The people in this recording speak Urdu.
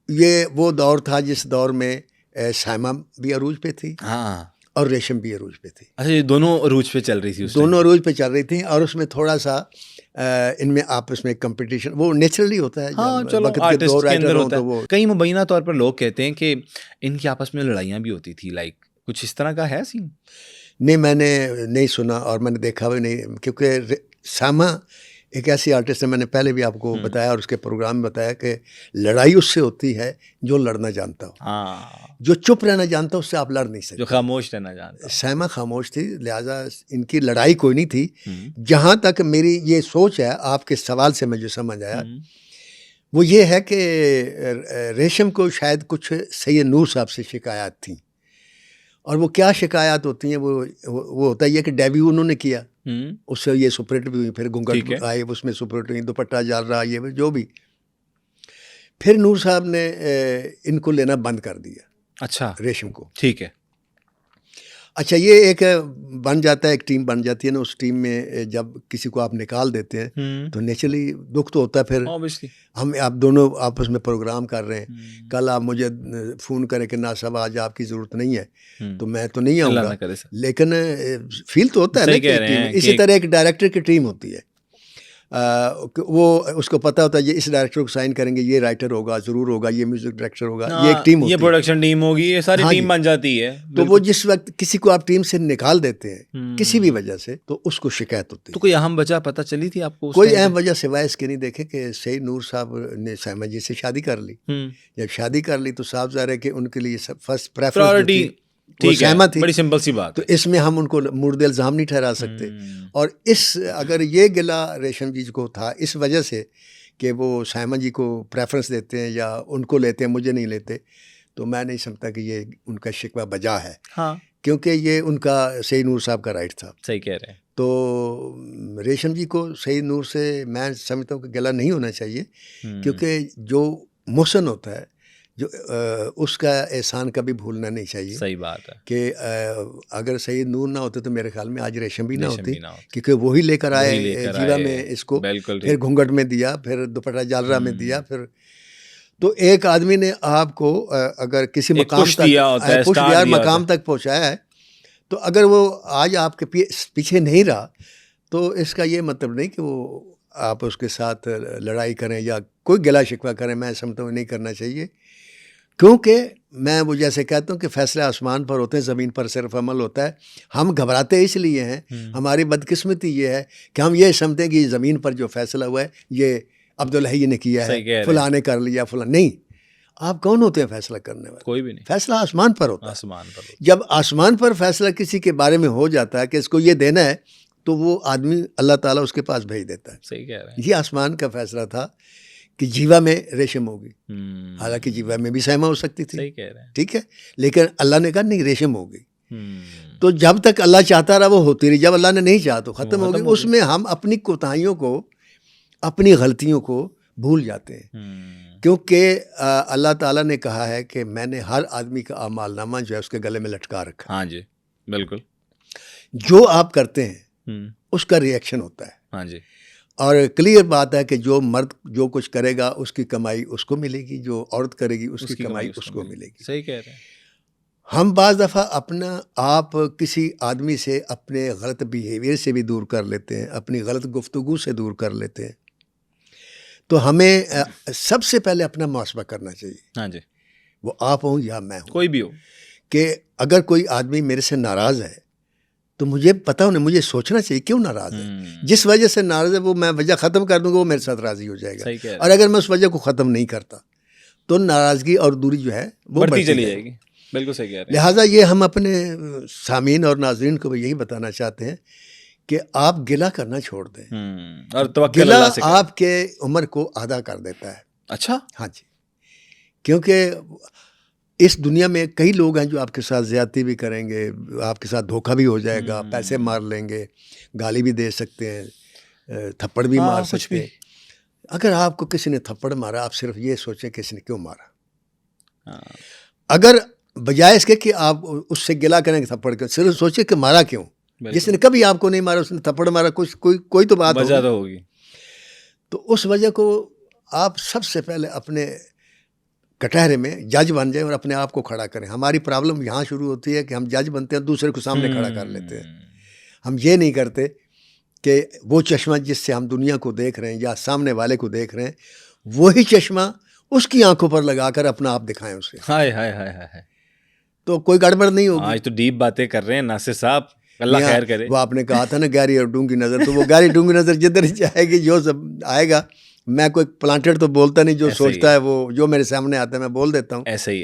یہ وہ دور تھا جس دور میں سائمہ بھی عروج پہ تھی ہاں اور ریشم بھی عروج پہ تھی. اچھا یہ دونوں عروج پہ چل رہی تھی دونوں عروج پہ چل رہی تھیں اور اس میں تھوڑا سا ان میں آپس میں کمپٹیشن وہ نیچرلی ہوتا ہے. ہاں چلو آرٹسٹ کے اندر ہوتا ہے. کئی مبینہ طور پر لوگ کہتے ہیں کہ ان کی آپس میں لڑائیاں بھی ہوتی تھی, لائک کچھ اس طرح کا ہے سین؟ نہیں, میں نے نہیں سنا اور میں نے دیکھا بھی نہیں, کیونکہ سائمہ ایک ایسی آرٹسٹ ہے, میں نے پہلے بھی آپ کو بتایا اور اس کے پروگرام میں بتایا کہ لڑائی اس سے ہوتی ہے جو لڑنا جانتا ہو. جو چپ رہنا جانتا ہو اس سے آپ لڑ نہیں سکتے. جو خاموش رہنا جانتا. سائمہ خاموش تھی, لہٰذا ان کی لڑائی کوئی نہیں تھی. جہاں تک میری یہ سوچ ہے, آپ کے سوال سے میں جو سمجھ آیا وہ یہ ہے کہ ریشم کو شاید کچھ سید نور صاحب سے شکایات تھیں, اور وہ کیا شکایات ہوتی ہیں, وہ ہوتا یہ کہ ڈیبیو انہوں نے کیا, اس سے یہ سپریٹ بھی ہوئی, پھر گھونگھٹ آئے اس میں سپریٹ ہوئی, دوپٹہ جال رہا, یہ جو بھی. پھر نور صاحب نے ان کو لینا بند کر دیا. اچھا ریشم کو. ٹھیک ہے. اچھا یہ ایک بن جاتا ہے, ایک ٹیم بن جاتی ہے نا, اس ٹیم میں جب کسی کو آپ نکال دیتے ہیں تو نیچرلی دکھ تو ہوتا ہے. پھر ہم آپ دونوں آپس میں پروگرام کر رہے ہیں, کل آپ مجھے فون کریں کہ نا صاحب آج آپ کی ضرورت نہیں ہے تو میں تو نہیں آؤں گا, لیکن فیل تو ہوتا ہے نا کہ ٹیم. اسی طرح ایک ڈائریکٹر کی ٹیم ہوتی ہے, وہ اس کو پتہ ہوتا ہے یہ اس ڈائریکٹر کو سائن کریں گے, یہ رائٹر ہوگا ضرور ہوگا, یہ میوزک ڈائریکٹر ہوگا, یہ ایک ٹیم ہوتی ہے, یہ پروڈکشن ٹیم ہوگی, یہ ساری ٹیم بن جاتی ہے. تو وہ جس وقت کسی کو آپ ٹیم سے نکال دیتے ہیں کسی بھی وجہ سے تو اس کو شکایت ہوتی ہے. تو کوئی اہم وجہ پتہ چلی تھی آپ کو؟ کوئی اہم وجہ سوائے اس کے نہیں دیکھے کہ سید نور صاحب نے سائمہ جی سے شادی کر لی. جب شادی کر لی تو صاف ظاہر ہے کہ ان کے لیے فرسٹ پریفرنس سائمہ تھی. بڑی سمپل سی بات. تو اس میں ہم ان کو مورد الزام نہیں ٹھہرا سکتے. اور اگر یہ گلہ ریشم جی کو تھا اس وجہ سے کہ وہ سائمہ جی کو پریفرنس دیتے ہیں یا ان کو لیتے ہیں, مجھے نہیں لیتے, تو میں نہیں سمجھتا کہ یہ ان کا شکوہ بجا ہے. ہاں کیونکہ یہ ان کا سید نور صاحب کا رائٹ تھا. صحیح کہہ رہے ہیں. تو ریشم جی کو سید نور سے میں سمجھتا ہوں کہ گلہ نہیں ہونا چاہیے, کیونکہ جو محسن ہوتا ہے جو اس کا احسان کبھی بھولنا نہیں چاہیے. صحیح بات ہے کہ اگر سید نور نہ ہوتے تو میرے خیال میں آج ریشم بھی نہ ہوتی, کیونکہ وہی لے کر آئے جیوا میں اس کو, پھر گھونگھٹ میں دیا, پھر دوپٹہ جالرا میں دیا, پھر تو ایک آدمی نے آپ کو اگر کسی مقام تک پش دیا, مقام تک پہنچایا ہے, تو اگر وہ آج آپ کے پیچھے نہیں رہا تو اس کا یہ مطلب نہیں کہ وہ آپ اس کے ساتھ لڑائی کریں یا کوئی گلا شکوہ کریں. میں سمجھتا ہوں نہیں کرنا چاہیے, کیونکہ میں وہ جیسے کہتا ہوں کہ فیصلے آسمان پر ہوتے ہیں, زمین پر صرف عمل ہوتا ہے. ہم گھبراتے اس لیے ہیں, ہماری بدقسمتی یہ ہے کہ ہم یہ سمجھتے ہیں کہ زمین پر جو فیصلہ ہوا ہے یہ عبدالحی نے کیا ہے, فلاں نے کر لیا, فلاں نہیں. آپ کون ہوتے ہیں فیصلہ کرنے والے؟ کوئی بھی نہیں. فیصلہ آسمان پر ہوتا ہے. آسمان پر. جب آسمان پر فیصلہ کسی کے بارے میں ہو جاتا ہے کہ اس کو یہ دینا ہے تو وہ آدمی اللہ تعالیٰ اس کے پاس بھیج دیتا ہے. صحیح کہہ رہے ہیں. یہ آسمان کا فیصلہ تھا کہ جیوا میں ریشم ہوگی, حالانکہ جیوا میں بھی سائمہ ہو سکتی تھی. صحیح کہہ رہے ہیں. ٹھیک ہے, لیکن اللہ نے کہا نہیں ریشم ہوگی. تو جب تک اللہ چاہتا رہا وہ ہوتی رہی, جب اللہ نے نہیں چاہا تو ختم ہوگی. اس میں ہم اپنی کوتاہیوں کو, اپنی غلطیوں کو بھول جاتے ہیں, کیونکہ اللہ تعالیٰ نے کہا ہے کہ میں نے ہر آدمی کا اعمال نامہ جو ہے اس کے گلے میں لٹکا رکھا. ہاں جی بالکل. جو آپ کرتے ہیں اس کا ری ایکشن ہوتا ہے. ہاں جی. اور کلیئر بات ہے کہ جو مرد جو کچھ کرے گا اس کی کمائی اس کو ملے گی, جو عورت کرے گی اس کی کمائی اس کو ملے گی. صحیح کہہ رہے ہیں. ہم بعض دفعہ اپنا آپ کسی آدمی سے اپنے غلط بیہیویئر سے بھی دور کر لیتے ہیں, اپنی غلط گفتگو سے دور کر لیتے ہیں. تو ہمیں سب سے پہلے اپنا محاسبہ کرنا چاہیے. ہاں جی. وہ آپ ہوں یا میں ہوں, کوئی بھی ہو, کہ اگر کوئی آدمی میرے سے ناراض ہے تو مجھے پتہ ہونا, مجھے سوچنا چاہیے کیوں ناراض ہے. جس وجہ سے ناراض ہے وہ میں وجہ ختم کر دوں گا, وہ میرے ساتھ راضی ہو جائے گا. اور اگر میں اس وجہ کو ختم نہیں کرتا تو ناراضگی اور دوری جو ہے وہ بڑھتی چلی جائے گی. بالکل صحیح کہہ رہے ہیں. لہٰذا یہ ہم اپنے سامعین اور ناظرین کو یہی بتانا چاہتے ہیں کہ آپ گلہ کرنا چھوڑ دیں, اور توکل گلہ اللہ سے کریں. آپ کے عمر کو آدھا کر دیتا ہے. اچھا. ہاں جی, کیونکہ اس دنیا میں کئی لوگ ہیں جو آپ کے ساتھ زیادتی بھی کریں گے, آپ کے ساتھ دھوکہ بھی ہو جائے گا, پیسے مار لیں گے, گالی بھی دے سکتے ہیں, تھپڑ بھی مار سکتے ہیں. اگر آپ کو کسی نے تھپڑ مارا, آپ صرف یہ سوچیں کہ اس نے کیوں مارا. اگر بجائے اس کے کہ آپ اس سے گلہ کریں گے تھپڑ کے, صرف سوچیں کہ مارا کیوں. جس نے کبھی آپ کو نہیں مارا اس نے تھپڑ مارا, کوئی تو بات ہوگی. تو اس وجہ کو آپ سب سے پہلے اپنے کٹہرے میں جج بن جائیں اور اپنے آپ کو کھڑا کریں. ہماری پرابلم یہاں شروع ہوتی ہے کہ ہم جج بنتے ہیں دوسرے کو سامنے کھڑا کر لیتے ہیں. ہم یہ نہیں کرتے کہ وہ چشمہ جس سے ہم دنیا کو دیکھ رہے ہیں یا سامنے والے کو دیکھ رہے ہیں وہی چشمہ اس کی آنکھوں پر لگا کر اپنا آپ دکھائیں اسے. ہائے ہائے ہائے ہائے, تو کوئی گڑبڑ نہیں ہوگی. آج تو ڈیپ باتیں کر رہے ہیں ناصر صاحب, اللہ خیر کرے. وہ آپ نے کہا تھا نا گہری اور ڈونگی نظر, تو وہ گہری ڈونگی نظر جدھر جائے گی جو سب آئے گا. میں کوئی پلانٹڈ تو بولتا نہیں, جو سوچتا ہے وہ جو میرے سامنے آتا ہے میں بول دیتا ہوں. ایسا ہی ہے.